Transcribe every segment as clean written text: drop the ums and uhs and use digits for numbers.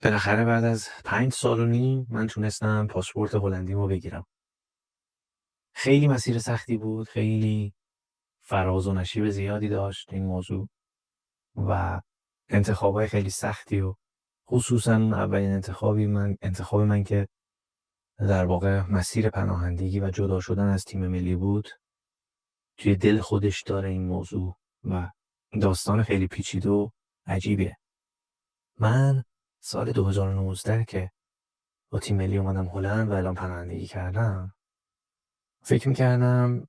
بالاخره بعد از 5 سال و نیم من تونستم پاسپورت هلندیمو بگیرم. خیلی مسیر سختی بود، خیلی فراز و نشیب زیادی داشت این موضوع و انتخابای خیلی سختی و خصوصا اولین انتخاب من که در واقع مسیر پناهندگی و جدا شدن از تیم ملی بود، توی دل خودش داره این موضوع و داستان خیلی پیچیده و عجیبیه. من سال 2019 که با تیم ملی اومدم هلند و اعلام پناهندگی کردم، فکر میکردم،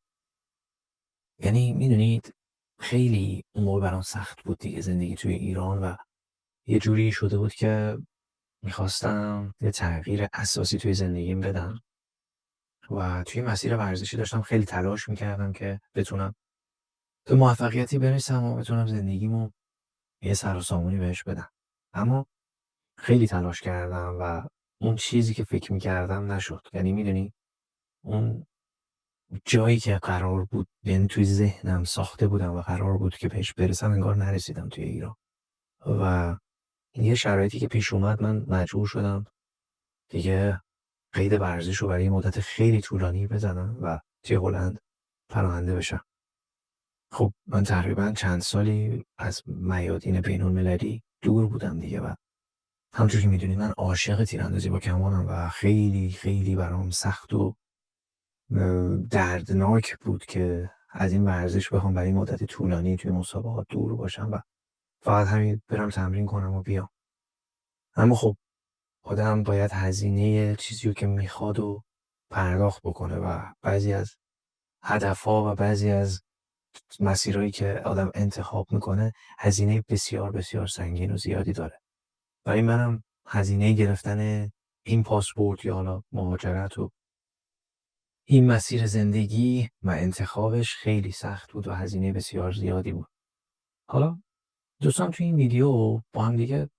یعنی میدونید، خیلی اون موقع برام سخت بود دیگه زندگی توی ایران و یه جوری شده بود که میخواستم یه تغییر اساسی توی زندگیم بدم و توی مسیر ورزشی داشتم خیلی تلاش میکردم که بتونم به موفقیتی برسم و بتونم زندگیمو یه سر و سامونی بهش بدم. اما خیلی تلاش کردم و اون چیزی که فکر میکردم نشد. یعنی میدونی، اون جایی که قرار بود، یعنی توی ذهنم ساخته بودم و قرار بود که بهش برسم، انگار نرسیدم توی ایران. و یه شرایطی که پیش اومد، من مجبور شدم دیگه قید ورزش رو برای مدت خیلی طولانی بزنم و توی هلند پناهنده بشم. خب من تقریبا چند سالی از میادین بین‌المللی دور بودم دیگه و همونجور که میدونی من عاشق تیراندازی با کمانم و خیلی خیلی برام سخت و دردناک بود که از این ورزش بخوام برای مدت طولانی توی مسابقات دور باشم و فقط همین برم تمرین کنم و بیام. اما خب آدم باید هزینه چیزی رو که میخواد و پرداخت بکنه و بعضی از هدفها و بعضی از مسیرهایی که آدم انتخاب میکنه هزینه بسیار بسیار سنگین و زیادی داره. برای منم هزینه گرفتن این پاسپورت یا حالا مهاجرت و این مسیر زندگی و انتخابش خیلی سخت بود و هزینه بسیار زیادی بود. حالا دوستان توی این ویدیو با هم دیگه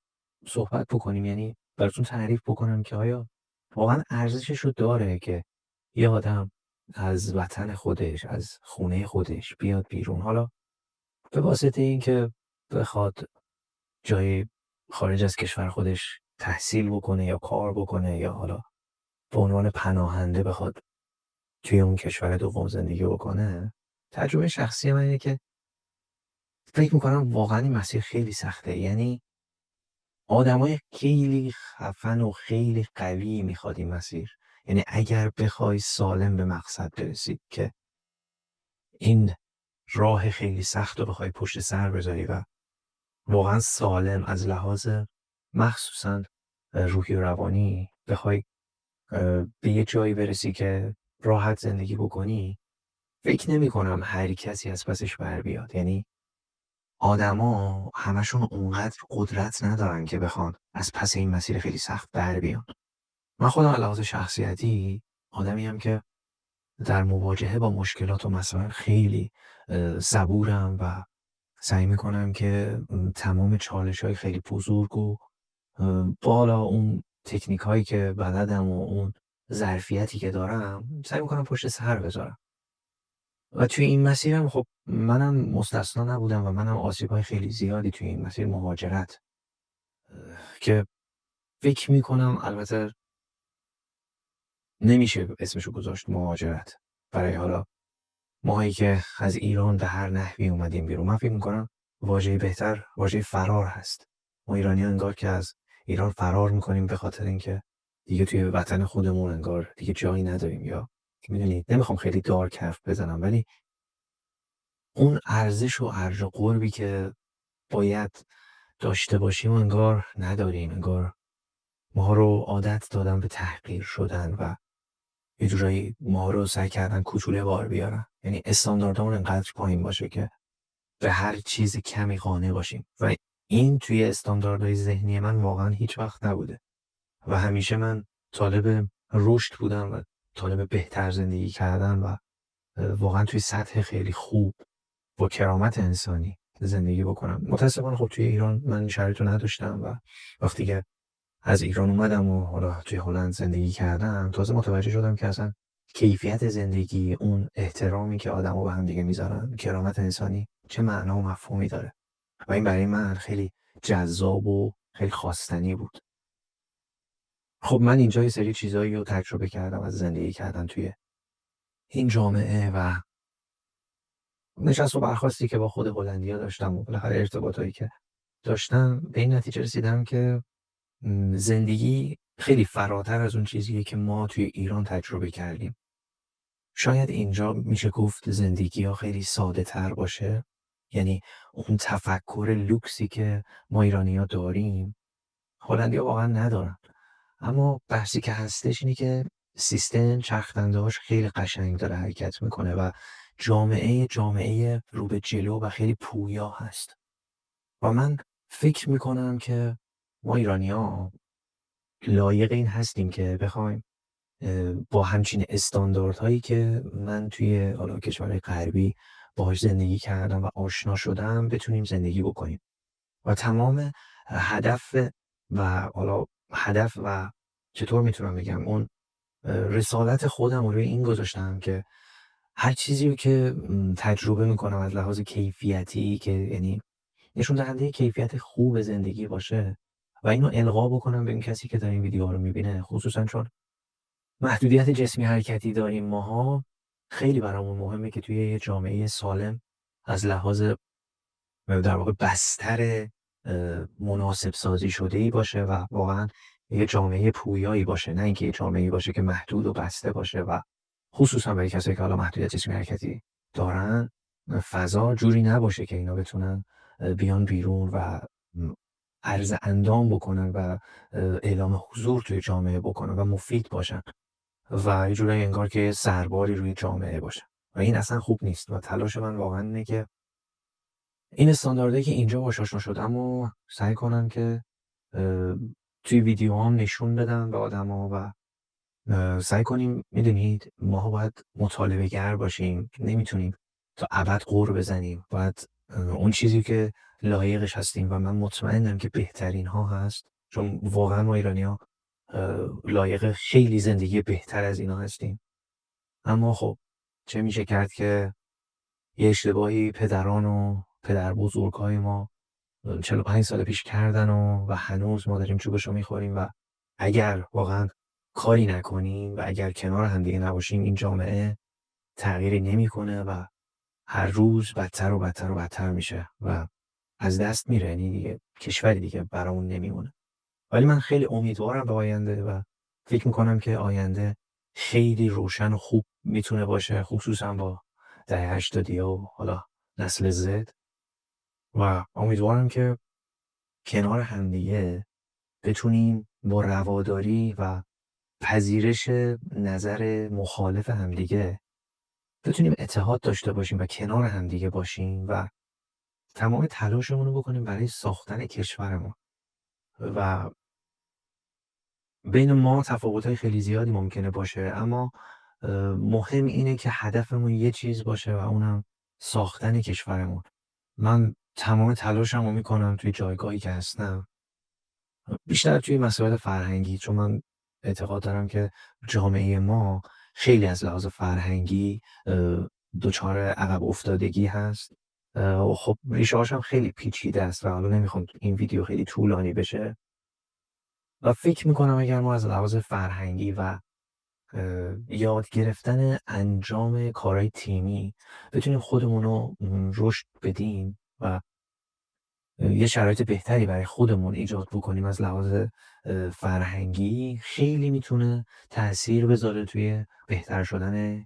صحبت بکنیم، یعنی براتون تعریف بکنم که آیا واقعا ارزشش رو داره که یه آدم از وطن خودش، از خونه خودش بیاد بیرون، حالا به واسطه این که بخواد جای خارج از کشور خودش تحصیل بکنه یا کار بکنه یا حالا به عنوان پناهنده بخواد توی اون کشور دوم زندگی بکنه. تجربه شخصی من اینه که فکر میکنم واقعا این مسیر خیلی سخته. یعنی آدمای خیلی خفن و خیلی قوی میخواد این مسیر. یعنی اگر بخوای سالم به مقصد برسی که این راه خیلی سخت رو بخوای پشت سر بذاری و واقعا سالم از لحاظ مخصوصا روحی و روانی بخوای به یه جایی برسی که راحت زندگی بکنی، فکر نمی کنم هر کسی از پسش بر بیاد. یعنی آدما همشون اونقدر قدرت ندارن که بخوان از پس این مسیر خیلی سخت بر بیان. من خودم از لحاظ شخصیتی آدمیم که در مواجهه با مشکلات و مسائل خیلی صبورم و سعی میکنم که تمام چالش‌های خیلی بزرگ و بالا اون تکنیک هایی که بلدم و اون ظرفیتی که دارم سعی میکنم پشت سر بذارم. و توی این مسیرم خب منم مستثنا نبودم و منم آسیب‌های خیلی زیادی توی این مسیر مهاجرت که فکر میکنم، البته نمیشه اسمشو گذاشت مهاجرت برای حالا ماهایی که از ایران به هر نحوی اومدیم بیرون، من فکر میکنم واژه بهتر واژه فرار هست. ما ایرانی‌ها انگار که از ایران فرار میکنیم به خاطر اینکه دیگه توی وطن خودمون انگار دیگه جایی نداریم، یا میدونید، نمیخوام خیلی دارک حرف بزنم ولی اون ارزش و ارج و قربی که باید داشته باشیم انگار نداریم. انگار ما رو عادت دادن به تحقیر شدن و یه جورایی ما رو سعی کردن کوچوله بار بیارن. یعنی استانداردمون انقدر پایین باشه که به هر چیز کمی قانع باشیم و این توی استانداردهای ذهنی من واقعا هیچ وقت نبوده و همیشه من طالب رشد بودم و طالب بهتر زندگی کردن و واقعا توی سطح خیلی خوب با کرامت انسانی زندگی بکنم. متاسفانه خب توی ایران من این شرایط رو نداشتم و وقتی که از ایران اومدم و حالا توی هلند زندگی کردم، تازه متوجه شدم که اصلا کیفیت زندگی، اون احترامی که آدما به هم دیگه میذارن، کرامت انسانی، چه معنا و مفهومی داره و این برای من خیلی جذاب و خیلی خواستنی بود. خب من اینجا یه سری چیزایی رو تجربه کردم از زندگی کردن توی این جامعه و نشست و برخاستی که با خود هلندیا داشتم و بالاخره ارتباطایی که داشتم، به این نتیجه رسیدم که زندگی خیلی فراتر از اون چیزیه که ما توی ایران تجربه کردیم. شاید اینجا میشه گفت زندگی‌ها خیلی ساده‌تر باشه، یعنی اون تفکر لوکسی که ما ایرانی‌ها داریم، هلندی‌ها واقعا ندارن. اما بحثی که هستش اینه که سیستم چرخ‌دنده‌هاش خیلی قشنگ داره حرکت میکنه و جامعه رو به جلو و خیلی پویا هست. و من فکر میکنم که ما ایرانی‌ها لایق این هستیم که بخوایم با همچین استانداردهایی که من توی حالا کشورهای غربی باهاش زندگی کردم و آشنا شدم بتونیم زندگی بکنیم و تمام هدف و چطور میتونم بگم اون رسالت خودم رو روی این گذاشتم که هر چیزی رو که تجربه میکنم از لحاظ کیفیتی که یعنی نشون دهنده کیفیت خوب زندگی باشه و اینو القا بکنم به این کسی که در این ویدیوها رو میبینه، خصوصا چون محدودیت جسمی حرکتی داریم ماها. خیلی برامون مهمه که توی یه جامعه سالم از لحاظ در واقع بستر مناسب سازی شده‌ای باشه و واقعا یه جامعه پویایی باشه، نه اینکه یه جامعه‌ای باشه که محدود و بسته باشه و خصوصا برای کسایی که حالا محدودیت جسمی حرکتی دارن فضا جوری نباشه که اینا بتونن بیان بیرون و عرض اندام بکنن و اعلام حضور توی جامعه بکنن و مفید باشن و یه جورایی انگار که سرباری روی جامعه باشه و این اصلا خوب نیست و تلاش من واقعا اینه که این استانداردهایی که اینجا باهاش آشنا شدم و سعی کنم که توی ویدیوهام نشون بدم به آدما و سعی کنیم، میدونید ماها باید مطالبه گر باشیم، نمیتونیم تا ابد غر بزنیم، باید اون چیزی که لایقش هستیم و من مطمئنم که بهترین ها هست، چون واقعا ما ایرانی ها لایق خیلی زندگی بهتر از اینا هستیم. اما خب چه میشه کرد که یه اشتباهی پدران و پدر بزرگای ما 45 سال پیش کردن و هنوز ما داریم چوبشو میخوریم و اگر واقعا کاری نکنیم و اگر کنار هم دیگه نباشیم این جامعه تغییری نمیکنه و هر روز بدتر و بدتر و بدتر میشه و از دست میره، یعنی دیگه کشوری دیگه برامون نمیمونه. ولی من خیلی امیدوارم به آینده و فکر میکنم که آینده خیلی روشن و خوب میتونه باشه، خصوصا با دهه 80 و حالا نسل زد و امیدوارم که کنار همدیگه بتونیم با رواداری و پذیرش نظر مخالف همدیگه بتونیم اتحاد داشته باشیم و کنار همدیگه باشیم و تمام تلاشمون رو بکنیم برای ساختن کشورمون. و بین ما تفاوت‌های خیلی زیادی ممکنه باشه، اما مهم اینه که هدفمون یه چیز باشه و اونم ساختن کشورمون. من تمام تلاشم رو میکنم توی جایگاهی که هستم، بیشتر توی مسائل فرهنگی، چون من اعتقاد دارم که جامعه ما خیلی از لحاظ فرهنگی دچار عقب افتادگی هست و خب ریشه‌هاش هم خیلی پیچیده است و حالا نمیخوام این ویدیو خیلی طولانی بشه و فکر میکنم اگر ما از لحاظ فرهنگی و یاد گرفتن انجام کارهای تیمی بتونیم خودمون رو رشد بدیم و یه شرایط بهتری برای خودمون ایجاد بکنیم از لحاظ فرهنگی، خیلی میتونه تأثیر بذاره توی بهتر شدن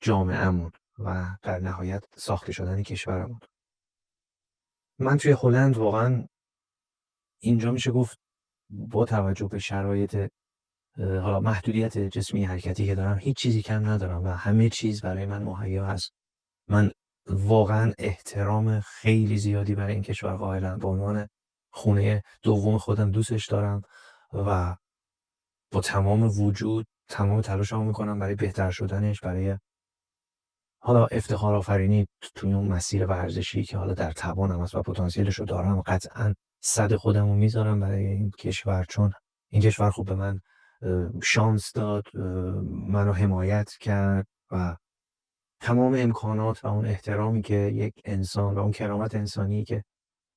جامعهمون و در نهایت ساخته شدن کشورمون. من توی هلند واقعا اینجا میشه گفت با توجه به شرایط حالا محدودیت جسمی حرکتی که دارم هیچ چیزی کم ندارم و همه چیز برای من مهیا هست. من واقعا احترام خیلی زیادی برای این کشور قائلم، به عنوان خونه دوم خودم دوستش دارم و با تمام وجود تمام تلاشمو میکنم برای بهتر شدنش، برای حالا افتخار آفرینی توی اون مسیر ورزشی که حالا در توانم هست و پتانسیلش رو دارم. قطعا صد خودم رو میذارم برای این کشور، چون این کشور خوب به من شانس داد، منو حمایت کرد و تمام امکانات و اون احترامی که یک انسان و اون کرامت انسانی که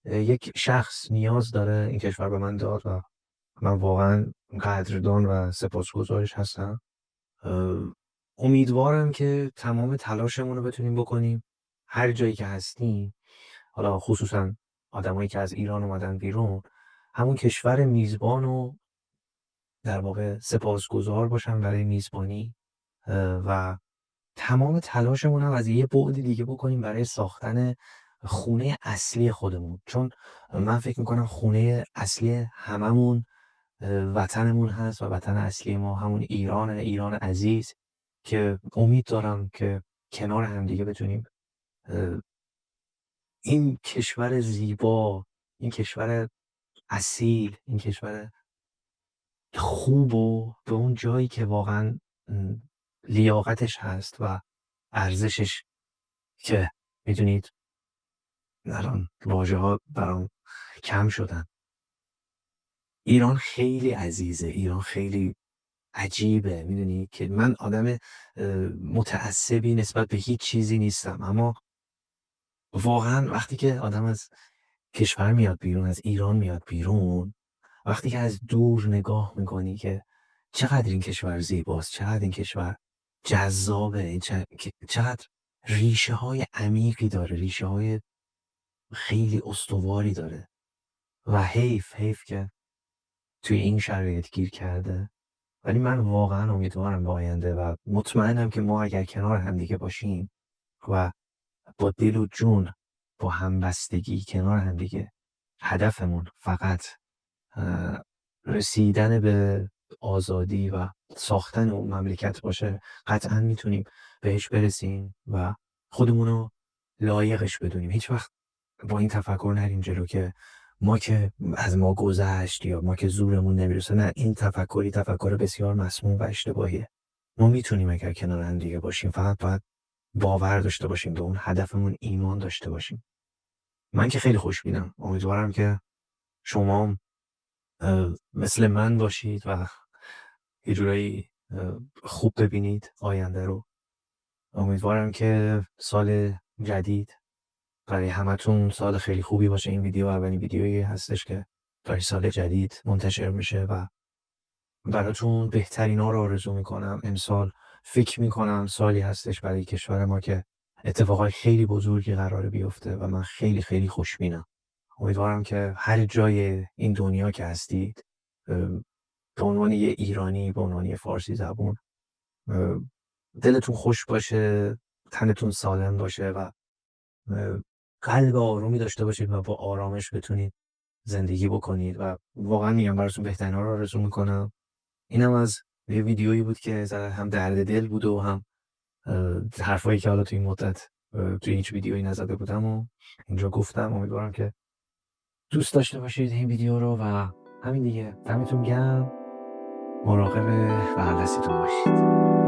یک شخص نیاز داره این کشور به من داد و من واقعا قدردان و سپاسگزارش هستم. امیدوارم که تمام تلاشمون رو بتونیم بکنیم هر جایی که هستیم، حالا خصوصا آدمایی که از ایران اومدن بیرون، همون کشور میزبان رو در واقع سپاسگزار باشن برای میزبانی و تمام تلاشمون هم از یه بعد دیگه بکنیم برای ساختن خونه اصلی خودمون، چون من فکر میکنم خونه اصلی هممون وطنمون هست و وطن اصلی ما همون ایران عزیز که امید دارم که کنار هم دیگه بتونیم این کشور زیبا، این کشور اصیل، این کشور خوب و به اون جایی که واقعا لیاقتش هست و ارزشش، که میدونید الان واژه ها برام کم شدن. ایران خیلی عزیزه، ایران خیلی عجیبه، میدونی که من آدم متعصبی نسبت به هیچ چیزی نیستم، اما واقعا وقتی که آدم از کشور میاد بیرون، از ایران میاد بیرون، وقتی که از دور نگاه میکنی که چقدر این کشور زیباست، چقدر این کشور جذابه، چقدر ریشه های عمیقی داره، ریشه های خیلی استواری داره و حیف که توی این شرایط گیر کرده. ولی من واقعا امیدوارم به آینده و مطمئنم که ما اگر کنار هم دیگه باشیم و با دل و جون، با همبستگی کنار هم دیگه، هدفمون فقط رسیدن به آزادی و ساختن اون مملکت باشه، قطعا میتونیم بهش برسیم و خودمونو لایقش بدونیم. هیچ وقت با این تفکر نریم جلو که ما که از ما گذشت یا ما که زورمون نمیرسه. نه، این تفکر بسیار مسموم و اشتباهیه. ما میتونیم اگر کنار هم دیگه باشیم، فقط باید باور داشته باشیم به اون هدفمون، ایمان داشته باشیم. من که خیلی خوشبینم، امیدوارم که شما مثل من باشید و یه جورایی خوب ببینید آینده رو. امیدوارم که سال جدید برای همتون سال خیلی خوبی باشه. این ویدیو اولین ویدیویی هستش که برای سال جدید منتشر میشه و براتون بهترینا رو آرزو میکنم. امسال فکر میکنم سالی هستش برای کشور ما که اتفاقای خیلی بزرگی قراره بیفته و من خیلی خیلی خوشبینم. امیدوارم که هر جای این دنیا که هستید، به عنوان یه ایرانی، به عنوان یه فارسی زبون، دلتون خوش باشه، تنتون سالم باشه و قلب آرومی داشته باشید و با آرامش بتونید زندگی بکنید و واقعا میگم براتون بهترینا رو آرزو میکنم. اینم از یه ویدیویی بود که هم درد دل بود و هم حرفایی که حالا توی این مدت توی هیچ ویدیویی نزده بودم و اینجا گفتم. امیدوارم که دوست داشته باشید این ویدیو رو و همین دیگه. دمتون گرم، مراقب بغل دستتون باشید.